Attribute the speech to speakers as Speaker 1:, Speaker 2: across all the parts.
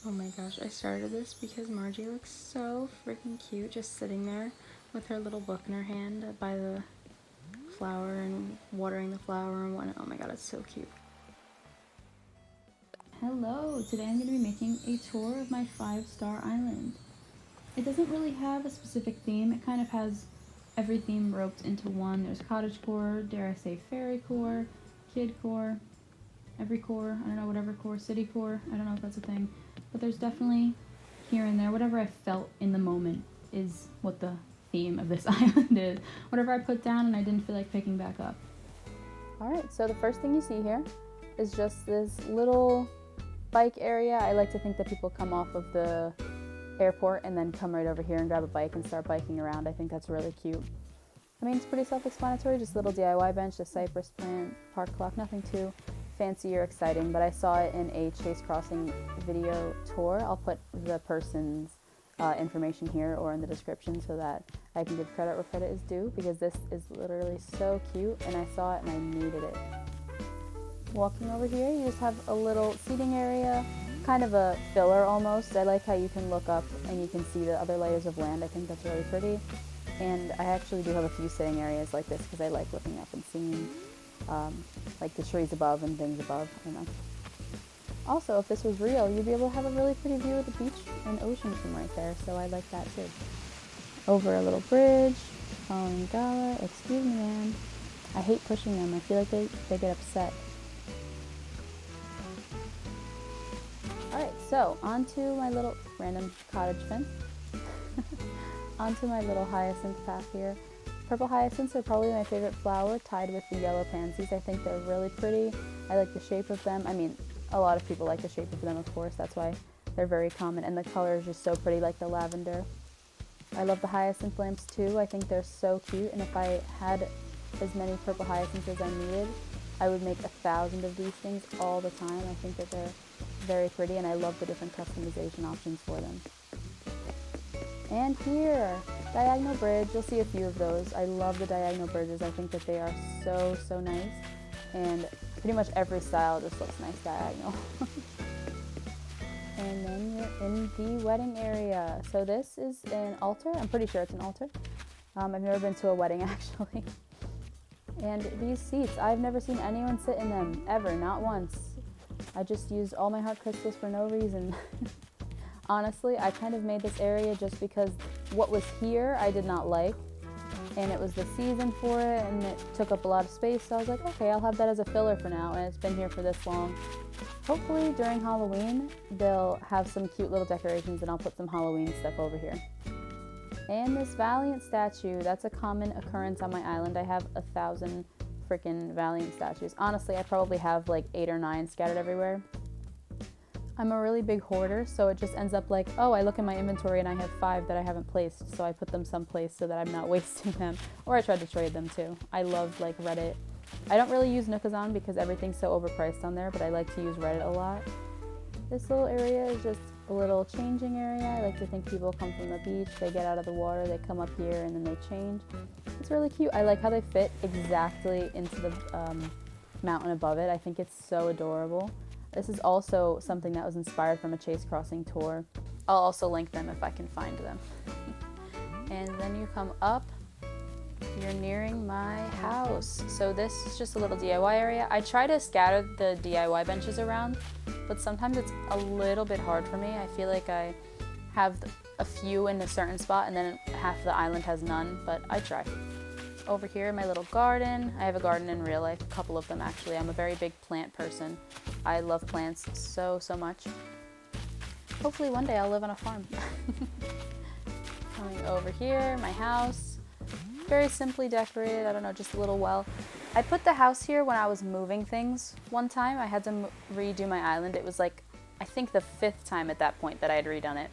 Speaker 1: Oh my gosh, I started this because Margie looks so freaking cute just sitting there with her little book in her hand by the flower and watering the flower and whatnot. Oh my god, it's so cute.
Speaker 2: Hello, today I'm going to be making a tour of my 5-star island. It doesn't really have a specific theme, it kind of has every theme roped into one. There's cottagecore, dare I say fairy core, kid core, every core, I don't know, whatever core, city core, I don't know if that's a thing. But there's definitely here and there, whatever I felt in the moment is what the theme of this island is. Whatever I put down and I didn't feel like picking back up. Alright, so the first thing you see here is just this little bike area. I like to think that people come off of the airport and then come right over here and grab a bike and start biking around. I think that's really cute. I mean, it's pretty self-explanatory, just a little DIY bench, a cypress plant, park clock, nothing too fancy or exciting, but I saw it in a Chase Crossing video tour. I'll put the person's information here or in the description so that I can give credit where credit is due, because this is literally so cute and I saw it and I needed it. Walking over here, you just have a little seating area, kind of a filler almost. I like how you can look up and you can see the other layers of land. I think that's really pretty. And I actually do have a few sitting areas like this because I like looking up and seeing like the trees above and things above. I don't know. Also, if this was real, you'd be able to have a really pretty view of the beach and ocean from right there, so I like that too. Over a little bridge, following Gala. Excuse me, man. I hate pushing them. I feel like they get upset. Alright, so onto my little random cottage fence. Onto my little hyacinth path here. Purple hyacinths are probably my favorite flower, tied with the yellow pansies. I think they're really pretty. I like the shape of them. I mean, a lot of people like the shape of them, of course. That's why they're very common. And the color is just so pretty, like the lavender. I love the hyacinth lamps too. I think they're so cute. And if I had as many purple hyacinths as I needed, I would make 1,000 of these things all the time. I think that they're very pretty, and I love the different customization options for them. And here, diagonal bridge. You'll see a few of those. I love the diagonal bridges. I think that they are so, so nice. And pretty much every style just looks nice diagonal. And then you're in the wedding area. So this is an altar. I'm pretty sure it's an altar. I've never been to a wedding actually. And these seats, I've never seen anyone sit in them, ever, not once. I just used all my heart crystals for no reason. Honestly, I kind of made this area just because what was here I did not like, and it was the season for it, and it took up a lot of space, so I was like, okay, I'll have that as a filler for now, and it's been here for this long. Hopefully during Halloween, they'll have some cute little decorations, and I'll put some Halloween stuff over here. And this Valiant statue, that's a common occurrence on my island. I have 1,000 freaking Valiant statues. Honestly, I probably have like 8 or 9 scattered everywhere. I'm a really big hoarder, so it just ends up like, oh, I look in my inventory and I have 5 that I haven't placed, so I put them someplace so that I'm not wasting them. Or I tried to trade them too. I love like Reddit. I don't really use Nookazon because everything's so overpriced on there, but I like to use Reddit a lot. This little area is just a little changing area. I like to think people come from the beach, they get out of the water, they come up here, and then they change. It's really cute. I like how they fit exactly into the mountain above it. I think it's so adorable. This is also something that was inspired from a Chase Crossing tour. I'll also link them if I can find them. And then you come up, you're nearing my house. So this is just a little DIY area. I try to scatter the DIY benches around, but sometimes it's a little bit hard for me. I feel like I have a few in a certain spot and then half the island has none, but I try. Over here, my little garden. I have a garden in real life, a couple of them actually. I'm a very big plant person. I love plants so, so much. Hopefully one day I'll live on a farm. Coming over here, my house. Very simply decorated, I don't know, just a little well. I put the house here when I was moving things one time. I had to redo my island. It was like, I think the 5th time at that point that I had redone it.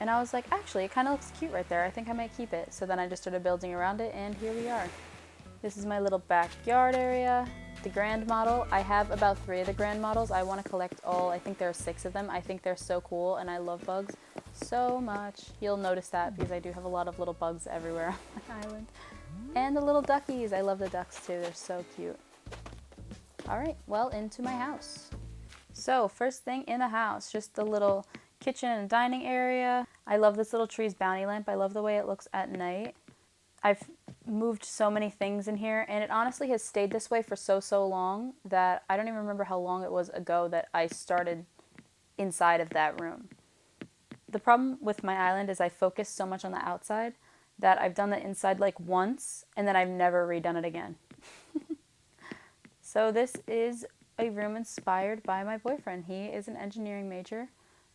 Speaker 2: And I was like, actually, it kind of looks cute right there. I think I might keep it. So then I just started building around it, and here we are. This is my little backyard area. The grand model, I have about 3 of the grand models. I want to collect all, I think there are 6 of them. I think they're so cool, and I love bugs so much. You'll notice that because I do have a lot of little bugs everywhere on my island. And the little duckies, I love the ducks too. They're so cute. All right, well, into my house. So first thing in the house, just the little kitchen and dining area. I love this little Trees Bounty lamp. I love the way it looks at night. I've moved so many things in here, and it honestly has stayed this way for so long that I don't even remember how long it was ago that I started inside of that room. The problem with my island is I focus so much on the outside that I've done the inside like once, and then I've never redone it again. So this is a room inspired by my boyfriend. He is an engineering major,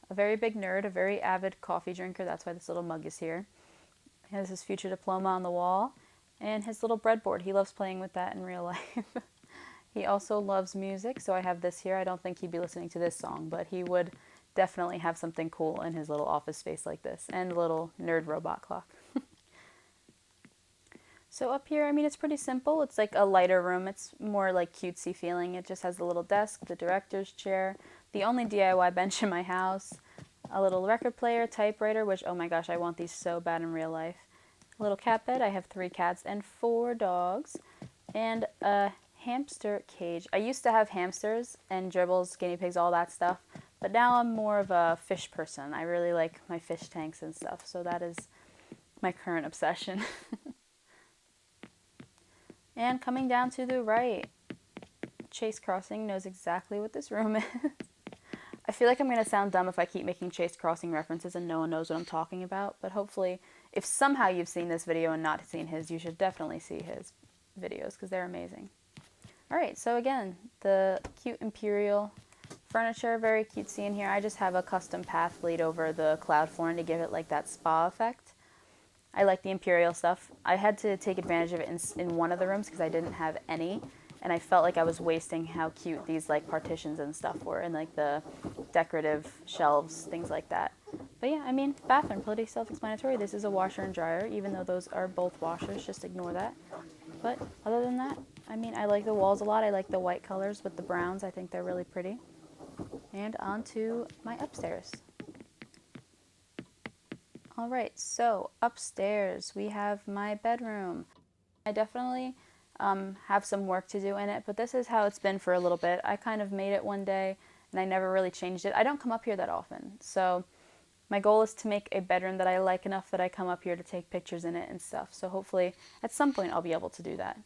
Speaker 2: a very big nerd, a very avid coffee drinker. That's why this little mug is here. He has his future diploma on the wall and his little breadboard. He loves playing with that in real life. He also loves music, so I have this here. I don't think he'd be listening to this song, but he would definitely have something cool in his little office space like this, and a little nerd robot clock. So up here, I mean, it's pretty simple. It's like a lighter room. It's more like cutesy feeling. It just has the little desk, the director's chair, the only DIY bench in my house, a little record player, typewriter, which, oh my gosh, I want these so bad in real life. A little cat bed. I have 3 cats and 4 dogs, and a hamster cage. I used to have hamsters and gerbils, guinea pigs, all that stuff, but now I'm more of a fish person. I really like my fish tanks and stuff, so that is my current obsession. And coming down to the right, Chase Crossing knows exactly what this room is. I feel like I'm going to sound dumb if I keep making Chase Crossing references and no one knows what I'm talking about, but hopefully, if somehow you've seen this video and not seen his, you should definitely see his videos because they're amazing. Alright, so again, the cute imperial furniture, very cutesy in here. I just have a custom path laid over the cloud flooring to give it like that spa effect. I like the imperial stuff. I had to take advantage of it in one of the rooms because I didn't have any, and I felt like I was wasting how cute these like partitions and stuff were, and like the decorative shelves, things like that. But yeah, I mean, bathroom, pretty self-explanatory. This is a washer and dryer, even though those are both washers, just ignore that. But other than that, I mean, I like the walls a lot. I like the white colors with the browns. I think they're really pretty. And on to my upstairs. All right, so upstairs we have my bedroom. I definitely have some work to do in it, but this is how it's been for a little bit. I kind of made it one day and I never really changed it. I don't come up here that often, so my goal is to make a bedroom that I like enough that I come up here to take pictures in it and stuff. So hopefully at some point I'll be able to do that.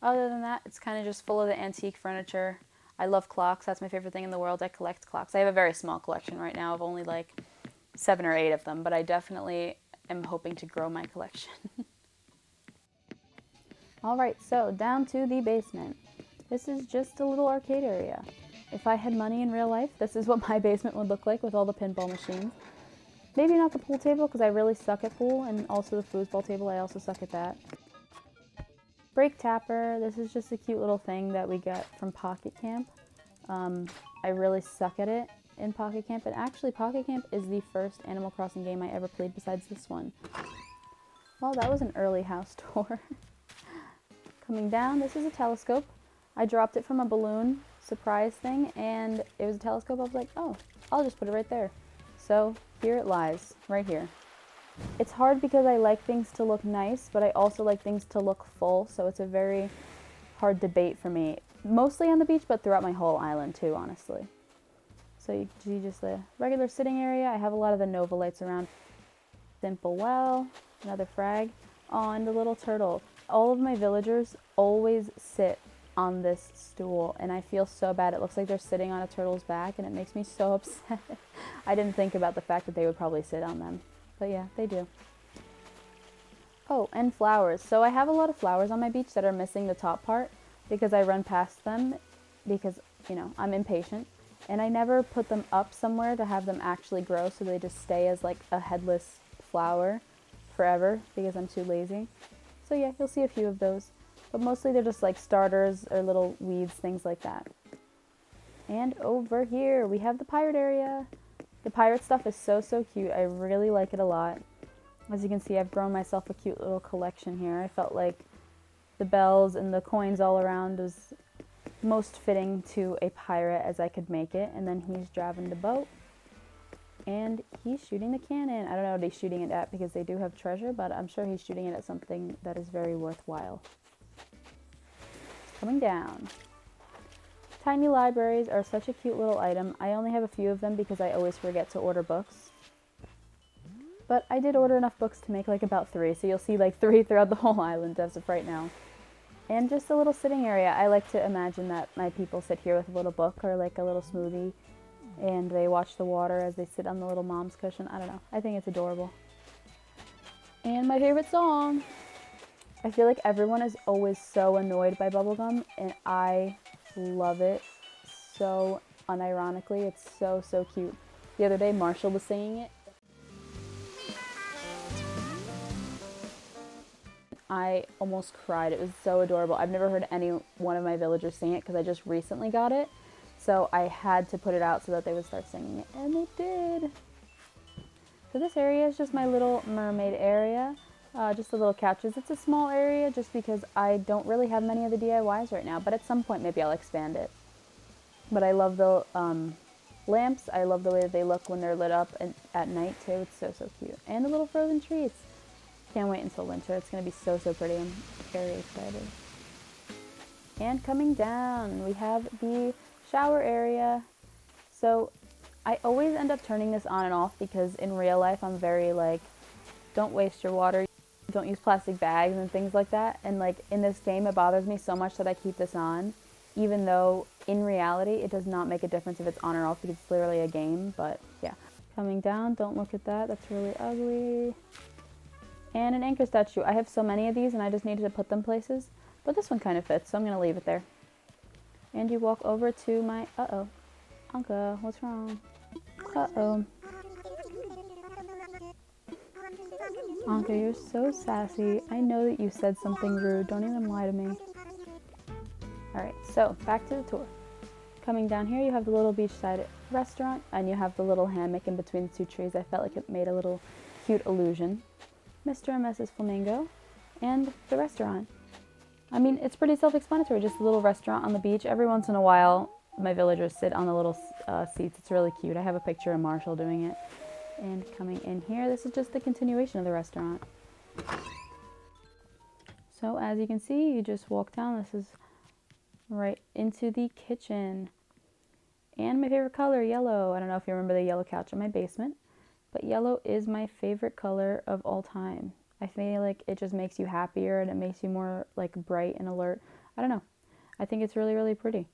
Speaker 2: Other than that, it's kind of just full of the antique furniture. I love clocks. That's my favorite thing in the world. I collect clocks. I have a very small collection right now of only like 7 or 8 of them, but I definitely am hoping to grow my collection. Alright, so down to the basement. This is just a little arcade area. If I had money in real life, this is what my basement would look like with all the pinball machines. Maybe not the pool table because I really suck at pool, and also the foosball table, I also suck at that. Brake tapper, this is just a cute little thing that we got from Pocket Camp. I really suck at it in Pocket Camp, and actually Pocket Camp is the first Animal Crossing game I ever played besides this one. Well, that was an early house tour. Coming down, this is a telescope. I dropped it from a balloon surprise thing, and it was a telescope. I was like, oh, I'll just put it right there. So here it lies, right here. It's hard because I like things to look nice, but I also like things to look full, so it's a very hard debate for me. Mostly on the beach, but throughout my whole island too, honestly. So you see just the regular sitting area. I have a lot of the Nova lights around. Simple well, another frag. Oh, and the little turtle. All of my villagers always sit on this stool, and I feel so bad. It looks like they're sitting on a turtle's back, and it makes me so upset. I didn't think about the fact that they would probably sit on them. But yeah, they do. Oh, and flowers. So I have a lot of flowers on my beach that are missing the top part because I run past them because, you know, I'm impatient. And I never put them up somewhere to have them actually grow, so they just stay as like a headless flower forever because I'm too lazy. So yeah, you'll see a few of those. But mostly they're just like starters or little weeds, things like that. And over here we have the pirate area. The pirate stuff is so cute. I really like it a lot. As you can see, I've grown myself a cute little collection here. I felt like the bells and the coins all around was most fitting to a pirate as I could make it. And then he's driving the boat and he's shooting the cannon. I don't know what he's shooting it at because they do have treasure, but I'm sure he's shooting it at something that is very worthwhile. Coming down. Tiny libraries are such a cute little item. I only have a few of them because I always forget to order books. But I did order enough books to make like about 3, so you'll see like 3 throughout the whole island as of right now. And just a little sitting area. I like to imagine that my people sit here with a little book or like a little smoothie, and they watch the water as they sit on the little mom's cushion. I don't know. I think it's adorable. And my favorite song. I feel like everyone is always so annoyed by bubblegum, and I love it so unironically. It's so, so cute. The other day, Marshall was singing it. I almost cried. It was so adorable. I've never heard any one of my villagers sing it because I just recently got it. So I had to put it out so that they would start singing it, and they did. So this area is just my little mermaid area. Just the little couches. It's a small area just because I don't really have many of the DIYs right now, but at some point maybe I'll expand it. But I love the lamps. I love the way that they look when they're lit up and at night too. It's so, so cute. And the little frozen treats. Can't wait until winter. It's going to be so, so pretty. I'm very excited. And coming down, we have the shower area. So I always end up turning this on and off because in real life I'm very like, don't waste your water. Don't use plastic bags and things like that. And like in this game, it bothers me so much that I keep this on, even though in reality, it does not make a difference if it's on or off because it's literally a game. But yeah, coming down, don't look at that. That's really ugly. And an anchor statue. I have so many of these and I just needed to put them places, but this one kind of fits, so I'm going to leave it there. And you walk over to my, uh-oh, Anka, what's wrong? Uh-oh. Anka, you're so sassy. I know that you said something rude. Don't even lie to me. Alright, so back to the tour. Coming down here, you have the little beachside restaurant, and you have the little hammock in between the 2 trees. I felt like it made a little cute illusion. Mr. and Mrs. Flamingo, and the restaurant. I mean, it's pretty self-explanatory, just a little restaurant on the beach. Every once in a while, my villagers sit on the little seats. It's really cute. I have a picture of Marshall doing it. And coming in here, this is just the continuation of the restaurant. So as you can see, you just walk down. This is right into the kitchen. And my favorite color, yellow. I don't know if you remember the yellow couch in my basement, but yellow is my favorite color of all time. I feel like it just makes you happier and it makes you more like bright and alert. I don't know. I think it's really, really pretty.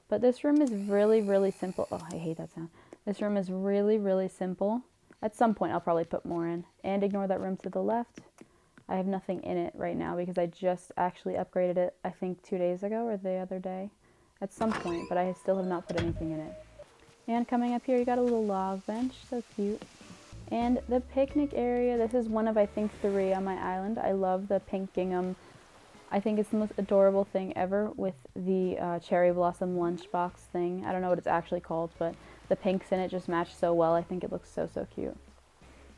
Speaker 2: But this room is really, really simple. Oh, I hate that sound. This room is really, really simple. At some point, I'll probably put more in. And ignore that room to the left. I have nothing in it right now because I just actually upgraded it, I think 2 days ago or the other day. At some point, but I still have not put anything in it. And coming up here, you got a little log bench. So cute. And the picnic area. This is one of, I think, 3 on my island. I love the pink gingham. I think it's the most adorable thing ever with the cherry blossom lunchbox thing. I don't know what it's actually called, but the pinks in it just match so well. I think it looks so, so cute.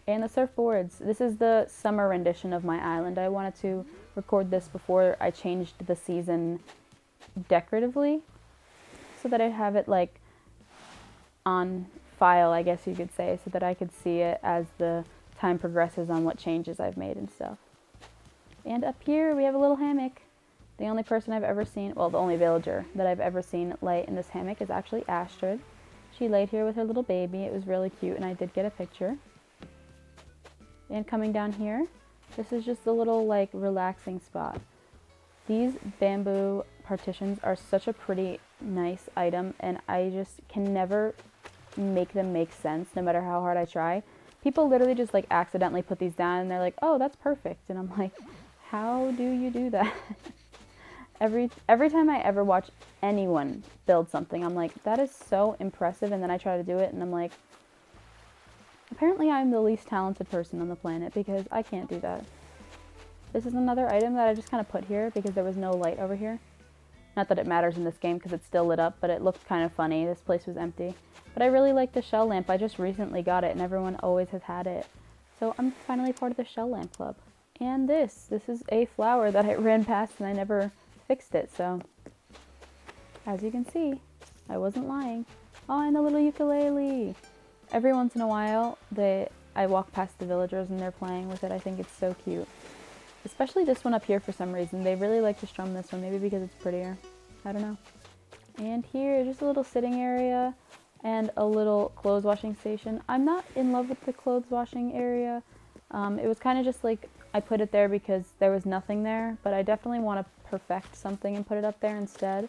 Speaker 2: And the surfboards. This is the summer rendition of my island. I wanted to record this before I changed the season decoratively so that I'd have it like on file, I guess you could say, so that I could see it as the time progresses on what changes I've made and stuff. And up here we have a little hammock. The only person I've ever seen, well, the only villager that I've ever seen lay in this hammock is actually Astrid. She laid here with her little baby. It was really cute, and I did get a picture. And coming down here, this is just a little like relaxing spot. These bamboo partitions are such a pretty nice item, and I just can never make them make sense no matter how hard I try. People literally just like accidentally put these down and they're like, oh, that's perfect. And I'm like, how do you do that? Every time I ever watch anyone build something, I'm like, that is so impressive. And then I try to do it and I'm like, apparently I'm the least talented person on the planet because I can't do that. This is another item that I just kind of put here because there was no light over here. Not that it matters in this game because it's still lit up, but it looked kind of funny. This place was empty. But I really like the shell lamp. I just recently got it and everyone always has had it. So I'm finally part of the shell lamp club. And this is a flower that I ran past and I never fixed it. So as you can see, I wasn't lying. Oh, and the little ukulele. Every once in a while, I walk past the villagers and they're playing with it. I think it's so cute. Especially this one up here for some reason. They really like to strum this one, maybe because it's prettier. I don't know. And here, just a little sitting area and a little clothes washing station. I'm not in love with the clothes washing area. It was kind of just like I put it there because there was nothing there, but I definitely want to perfect something and put it up there instead.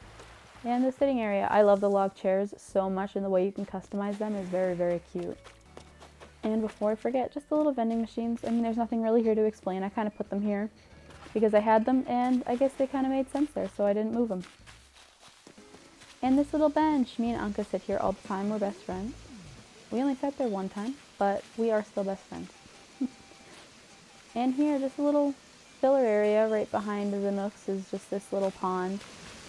Speaker 2: And the sitting area, I love the log chairs so much, and the way you can customize them is very, very cute. And before I forget, just the little vending machines. I mean, there's nothing really here to explain. I kind of put them here because I had them, and I guess they kind of made sense there, so I didn't move them. And this little bench, me and Anka sit here all the time. We're best friends. We only sat there one time, but we are still best friends. And here, just a little filler area right behind the nooks is just this little pond.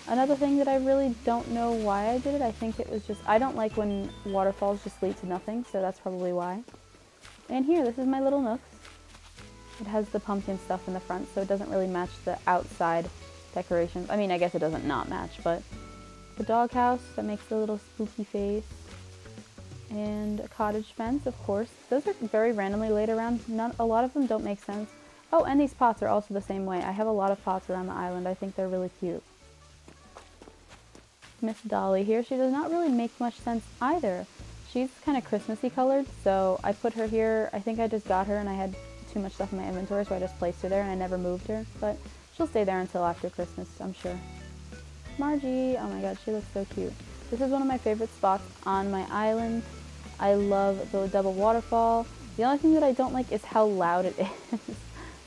Speaker 2: Another thing that I really don't know why I did it. I think it was just, I don't like when waterfalls just lead to nothing, so that's probably why. And here, this is my little nooks. It has the pumpkin stuff in the front, so it doesn't really match the outside decorations. I mean, I guess it doesn't not match, but the doghouse that makes the little spooky face. And a cottage fence, of course. Those are very randomly laid around. A lot of them don't make sense. Oh, and these pots are also the same way. I have a lot of pots around the island. I think they're really cute. Miss Dolly here, she does not really make much sense either. She's kind of Christmassy colored, so I put her here. I think I just got her and I had too much stuff in my inventory, so I just placed her there and I never moved her. But she'll stay there until after Christmas, I'm sure. Margie, oh my god, she looks so cute. This is one of my favorite spots on my island. I love the double waterfall. The only thing that I don't like is how loud it is.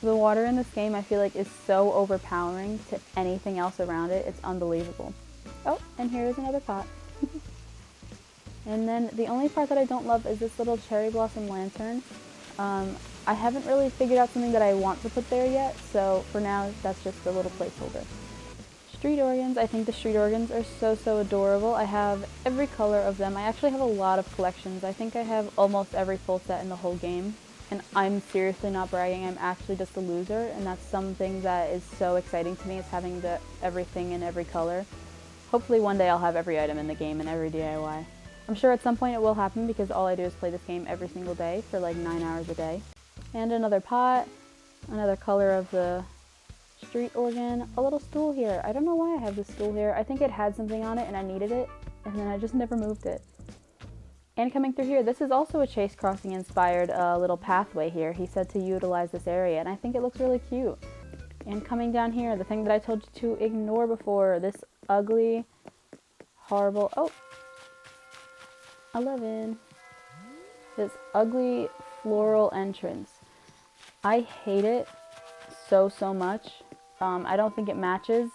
Speaker 2: The water in this game I feel like is so overpowering to anything else around it. It's unbelievable. Oh, and here's another pot. And then the only part that I don't love is this little cherry blossom lantern. I haven't really figured out something that I want to put there yet, so for now that's just a little placeholder. Street organs. I think the street organs are so adorable. I have every color of them. I actually have a lot of collections. I think I have almost every full set in the whole game. And I'm seriously not bragging. I'm actually just a loser, and that's something that is so exciting to me, is having everything in every color. Hopefully one day I'll have every item in the game and every DIY. I'm sure at some point it will happen because all I do is play this game every single day for like 9 hours a day. And another pot, another color of the street organ, a little stool here. I don't know why I have this stool here. I think it had something on it and I needed it, and then I just never moved it. And coming through here, this is also a Chase Crossing inspired little pathway here. He said to utilize this area, and I think it looks really cute. And coming down here, the thing that I told you to ignore before, this ugly, horrible, oh, 11. This ugly floral entrance. I hate it so much. I don't think it matches.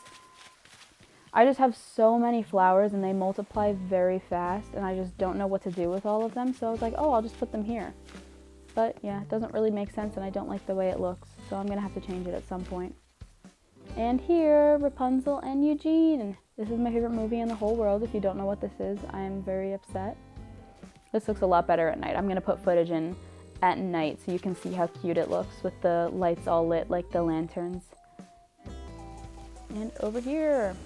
Speaker 2: I just have so many flowers and they multiply very fast, and I just don't know what to do with all of them, so I was like, oh, I'll just put them here. But yeah, it doesn't really make sense and I don't like the way it looks, so I'm gonna have to change it at some point. And here, Rapunzel and Eugene. This is my favorite movie in the whole world. If you don't know what this is, I am very upset. This looks a lot better at night. I'm gonna put footage in at night so you can see how cute it looks with the lights all lit like the lanterns. And over here,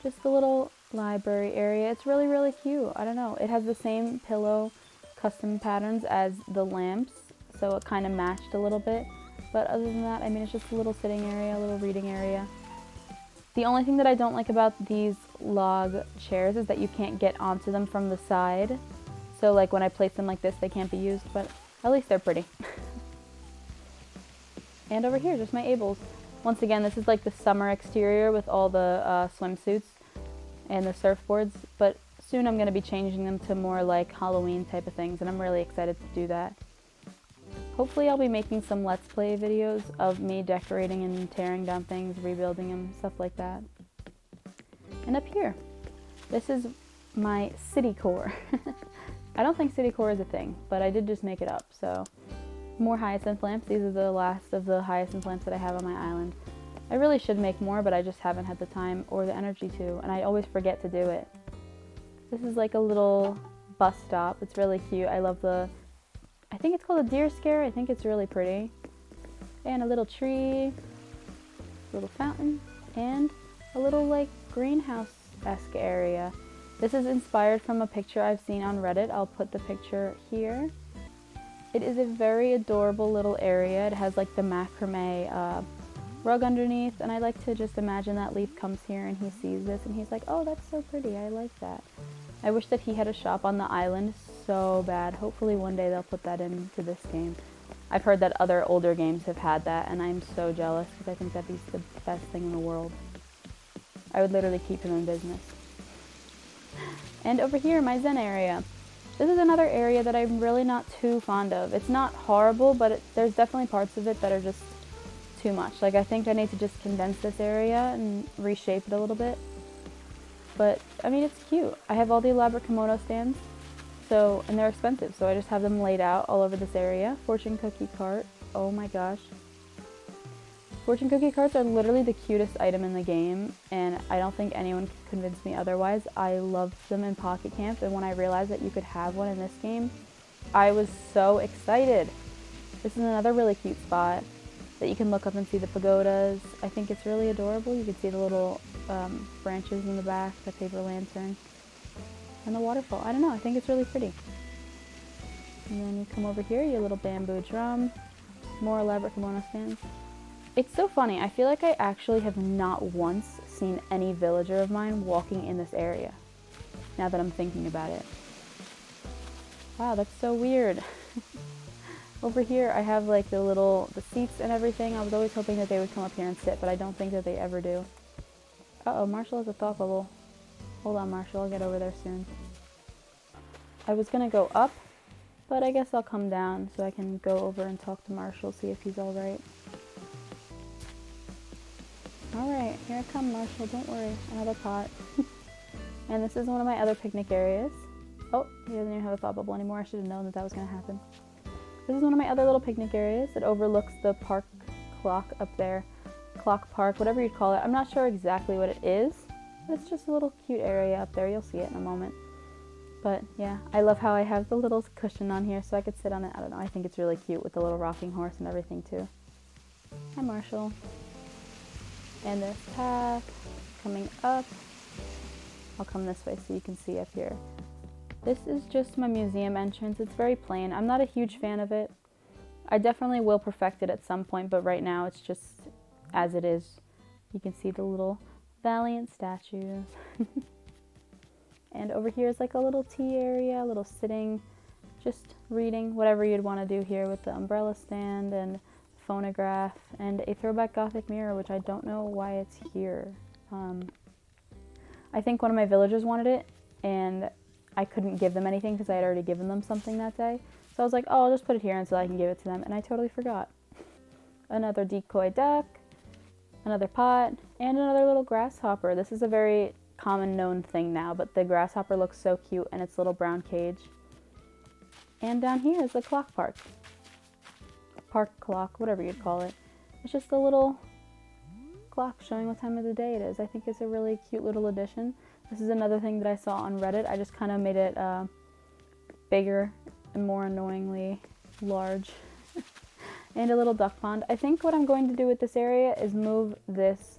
Speaker 2: just a little library area. It's really cute. I don't know. It has the same pillow custom patterns as the lamps, so it kind of matched a little bit. But other than that, I mean, it's just a little sitting area, a little reading area. The only thing that I don't like about these log chairs is that you can't get onto them from the side. So like when I place them like this, they can't be used, but at least they're pretty. And over here, just my Ables. Once again, this is like the summer exterior with all the swimsuits and the surfboards, but soon I'm going to be changing them to more like Halloween type of things, and I'm really excited to do that. Hopefully I'll be making some Let's Play videos of me decorating and tearing down things, rebuilding them, stuff like that. And up here, this is my city core. I don't think city core is a thing, but I did just make it up, so. More hyacinth lamps. These are the last of the hyacinth lamps that I have on my island. I really should make more, but I just haven't had the time or the energy to, and I always forget to do it. This is like a little bus stop. It's really cute. I love I think it's called a deer scare. I think it's really pretty. And a little tree, a little fountain, and a little like greenhouse-esque area. This is inspired from a picture I've seen on Reddit. I'll put the picture here. It is a very adorable little area. It has like the macrame rug underneath, and I like to just imagine that Leaf comes here and he sees this and he's like, oh, that's so pretty, I like that. I wish that he had a shop on the island so bad. Hopefully one day they'll put that into this game. I've heard that other older games have had that, and I'm so jealous because I think that'd be the best thing in the world. I would literally keep him in business. And over here, my Zen area. This is another area that I'm really not too fond of. It's not horrible, but there's definitely parts of it that are just too much. Like, I think I need to just condense this area and reshape it a little bit. But, I mean, it's cute. I have all the elaborate kimono stands, and they're expensive, so I just have them laid out all over this area. Fortune cookie cart. Oh my gosh. Fortune cookie carts are literally the cutest item in the game, and I don't think anyone can convince me otherwise. I loved them in Pocket Camp, and when I realized that you could have one in this game, I was so excited. This is another really cute spot that you can look up and see the pagodas. I think it's really adorable. You can see the little branches in the back, the paper lantern, and the waterfall. I don't know, I think it's really pretty. And then you come over here, your little bamboo drum, more elaborate kimono stands. It's so funny, I feel like I actually have not once seen any villager of mine walking in this area, now that I'm thinking about it. Wow, that's so weird. Over here I have like the seats and everything. I was always hoping that they would come up here and sit, but I don't think that they ever do. Uh-oh, Marshall has a thought bubble. Hold on, Marshall, I'll get over there soon. I was gonna go up, but I guess I'll come down so I can go over and talk to Marshall, see if he's alright. Alright, here I come, Marshall, don't worry. Another pot. And this is one of my other picnic areas. Oh, he doesn't even have a thought bubble anymore. I should have known that that was going to happen. This is one of my other little picnic areas. It overlooks the park clock up there. Clock park, whatever you'd call it. I'm not sure exactly what it is, but it's just a little cute area up there. You'll see it in a moment. But yeah, I love how I have the little cushion on here so I could sit on it. I don't know, I think it's really cute with the little rocking horse and everything too. Hi, Marshall. And this path coming up. I'll come this way so you can see up here. This is just my museum entrance. It's very plain. I'm not a huge fan of it. I definitely will perfect it at some point, but right now it's just as it is. You can see the little Valiant statues. And over here is like a little tea area, a little sitting, just reading, whatever you'd want to do here with the umbrella stand and phonograph and a throwback Gothic mirror, which I don't know why it's here. I think one of my villagers wanted it and I couldn't give them anything because I had already given them something that day. So I was like, oh, I'll just put it here until I can give it to them, and I totally forgot. Another decoy duck, another pot, and another little grasshopper. This is a very common known thing now, but the grasshopper looks so cute in its little brown cage. And down here is the clock park. Park clock, whatever you'd call it. It's just a little clock showing what time of the day it is. I think it's a really cute little addition. This is another thing that I saw on Reddit. I just kind of made it bigger and more annoyingly large. And a little duck pond. I think what I'm going to do with this area is move this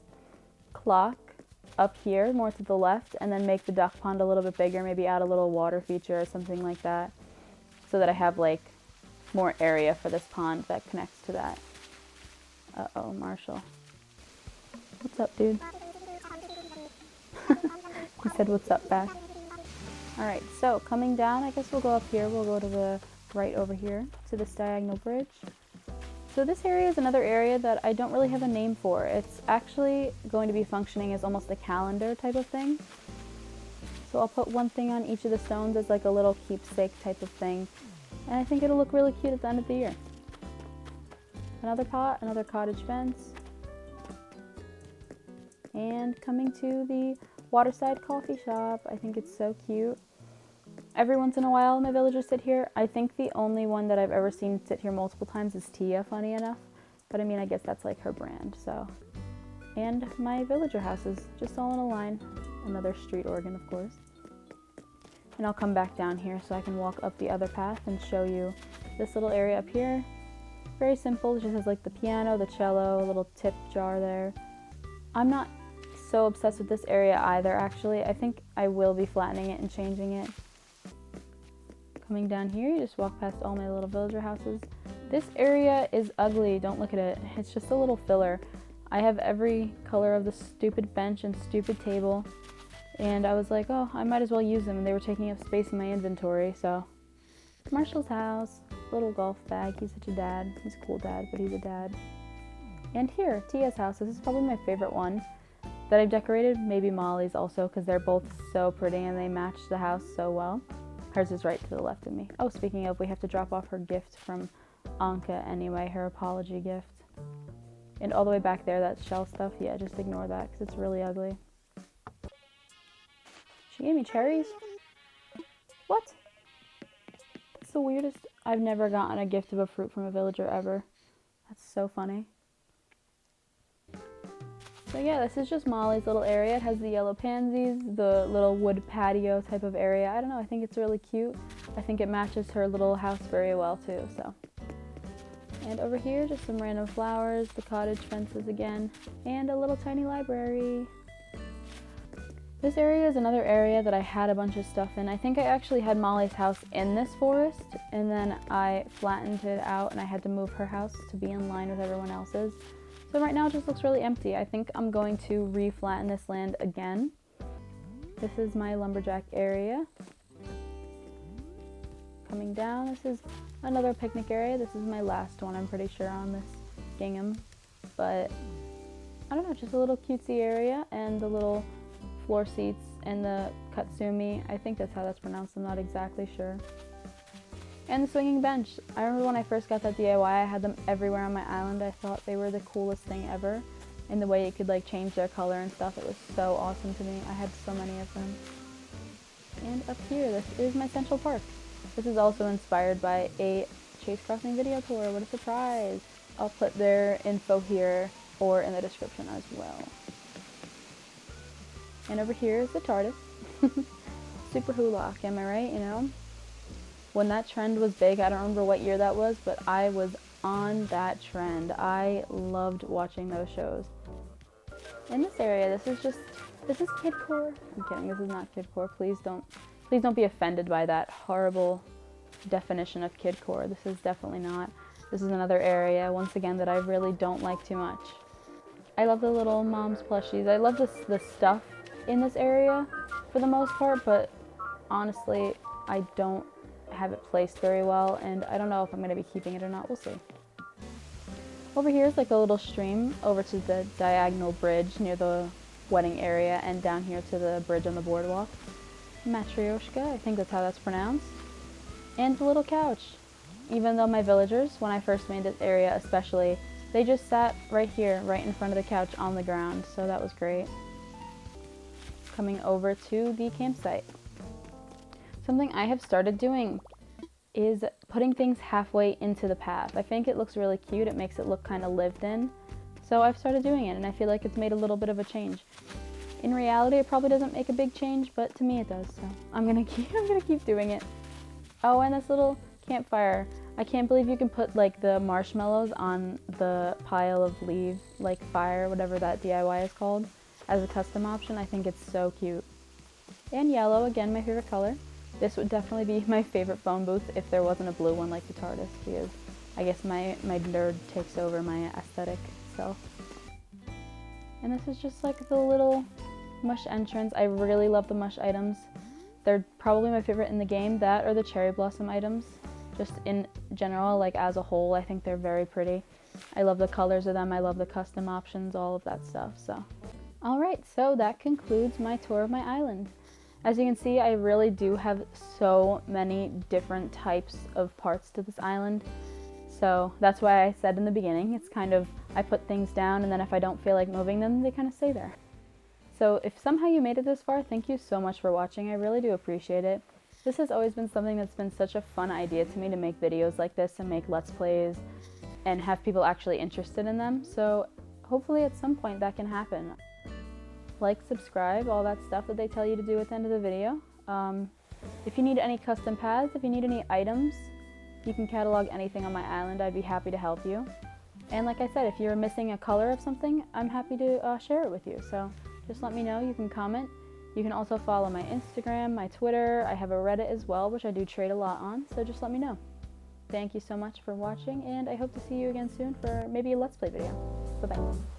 Speaker 2: clock up here more to the left and then make the duck pond a little bit bigger, maybe add a little water feature or something like that, so that I have like more area for this pond that connects to that. Uh-oh, Marshall. What's up, dude? He said, what's up, back? Alright, so coming down, I guess we'll go up here. We'll go to the right over here to this diagonal bridge. So this area is another area that I don't really have a name for. It's actually going to be functioning as almost a calendar type of thing. So I'll put one thing on each of the stones as like a little keepsake type of thing. And I think it'll look really cute at the end of the year. Another pot, another cottage fence. And coming to the waterside coffee shop. I think it's so cute. Every once in a while my villagers sit here. I think the only one that I've ever seen sit here multiple times is Tia, funny enough. But I mean, I guess that's like her brand, so. And my villager house is just all in a line. Another street organ, of course. And I'll come back down here so I can walk up the other path and show you this little area up here. Very simple, it just has like the piano, the cello, a little tip jar there. I'm not so obsessed with this area either, actually. I think I will be flattening it and changing it. Coming down here, you just walk past all my little villager houses. This area is ugly, don't look at it. It's just a little filler. I have every color of the stupid bench and stupid table, and I was like, oh, I might as well use them, and they were taking up space in my inventory, so. Marshall's house, little golf bag, he's such a dad. He's a cool dad, but he's a dad. And here, Tia's house, this is probably my favorite one that I've decorated, maybe Molly's also, because they're both so pretty and they match the house so well. Hers is right to the left of me. Oh, speaking of, we have to drop off her gift from Anka anyway, her apology gift. And all the way back there, that shell stuff, yeah, just ignore that because it's really ugly. She gave me cherries? What? That's the weirdest. I've never gotten a gift of a fruit from a villager ever. That's so funny. So yeah, this is just Molly's little area. It has the yellow pansies, the little wood patio type of area. I don't know, I think it's really cute. I think it matches her little house very well too, so. And over here, just some random flowers, the cottage fences again, and a little tiny library. This area is another area that I had a bunch of stuff in. I think I actually had Molly's house in this forest, and then I flattened it out and I had to move her house to be in line with everyone else's. So right now it just looks really empty. I think I'm going to re-flatten this land again. This is my lumberjack area. Coming down, this is another picnic area. This is my last one, I'm pretty sure, on this gingham. But I don't know, just a little cutesy area, and the little floor seats and the katsumi. I think that's how that's pronounced, I'm not exactly sure. And the swinging bench. I remember when I first got that DIY, I had them everywhere on my island. I thought they were the coolest thing ever. And the way you could like change their color and stuff, it was so awesome to me. I had so many of them. And up here, this is my Central Park. This is also inspired by a Chase Crossing video tour. What a surprise! I'll put their info here or in the description as well. And over here is the TARDIS. Super Hulock, am I right? You know? When that trend was big, I don't remember what year that was, but I was on that trend. I loved watching those shows. In this area, this is kidcore. I'm kidding, this is not kidcore. Please don't be offended by that horrible definition of kidcore. This is definitely not. This is another area, once again, that I really don't like too much. I love the little mom's plushies. I love the stuff in this area for the most part, but honestly, I don't have it placed very well, and I don't know if I'm going to be keeping it or not. We'll see. Over here is like a little stream over to the diagonal bridge near the wedding area, and down here to the bridge on the boardwalk. Matryoshka, I think that's how that's pronounced. And the little couch. Even though my villagers, when I first made this area especially, they just sat right here, right in front of the couch on the ground, so that was great. Coming over to the campsite. Something I have started doing is putting things halfway into the path. I think it looks really cute. It makes it look kind of lived in. So I've started doing it, and I feel like it's made a little bit of a change. In reality, it probably doesn't make a big change, but to me it does. So I'm gonna keep doing it. Oh, and this little campfire. I can't believe you can put like the marshmallows on the pile of leaves, like fire, whatever that DIY is called, as a custom option. I think it's so cute. And yellow, again, my favorite color. This would definitely be my favorite phone booth if there wasn't a blue one like the TARDIS, because I guess my nerd takes over my aesthetic self. And this is just like the little mush entrance. I really love the mush items. They're probably my favorite in the game, that or the cherry blossom items. Just in general, like as a whole, I think they're very pretty. I love the colors of them, I love the custom options, all of that stuff, so. Alright, so that concludes my tour of my island. As you can see, I really do have so many different types of parts to this island. So that's why I said in the beginning, it's kind of, I put things down and then if I don't feel like moving them, they kind of stay there. So if somehow you made it this far, thank you so much for watching. I really do appreciate it. This has always been something that's been such a fun idea to me, to make videos like this and make Let's Plays and have people actually interested in them. So hopefully at some point that can happen. Like, subscribe, all that stuff that they tell you to do at the end of the video. If you need any custom paths, if you need any items, you can catalog anything on my island. I'd be happy to help you. And like I said, if you're missing a color of something, I'm happy to share it with you. So just let me know. You can comment. You can also follow my Instagram, my Twitter. I have a Reddit as well, which I do trade a lot on. So just let me know. Thank you so much for watching, and I hope to see you again soon for maybe a Let's Play video. Bye-bye.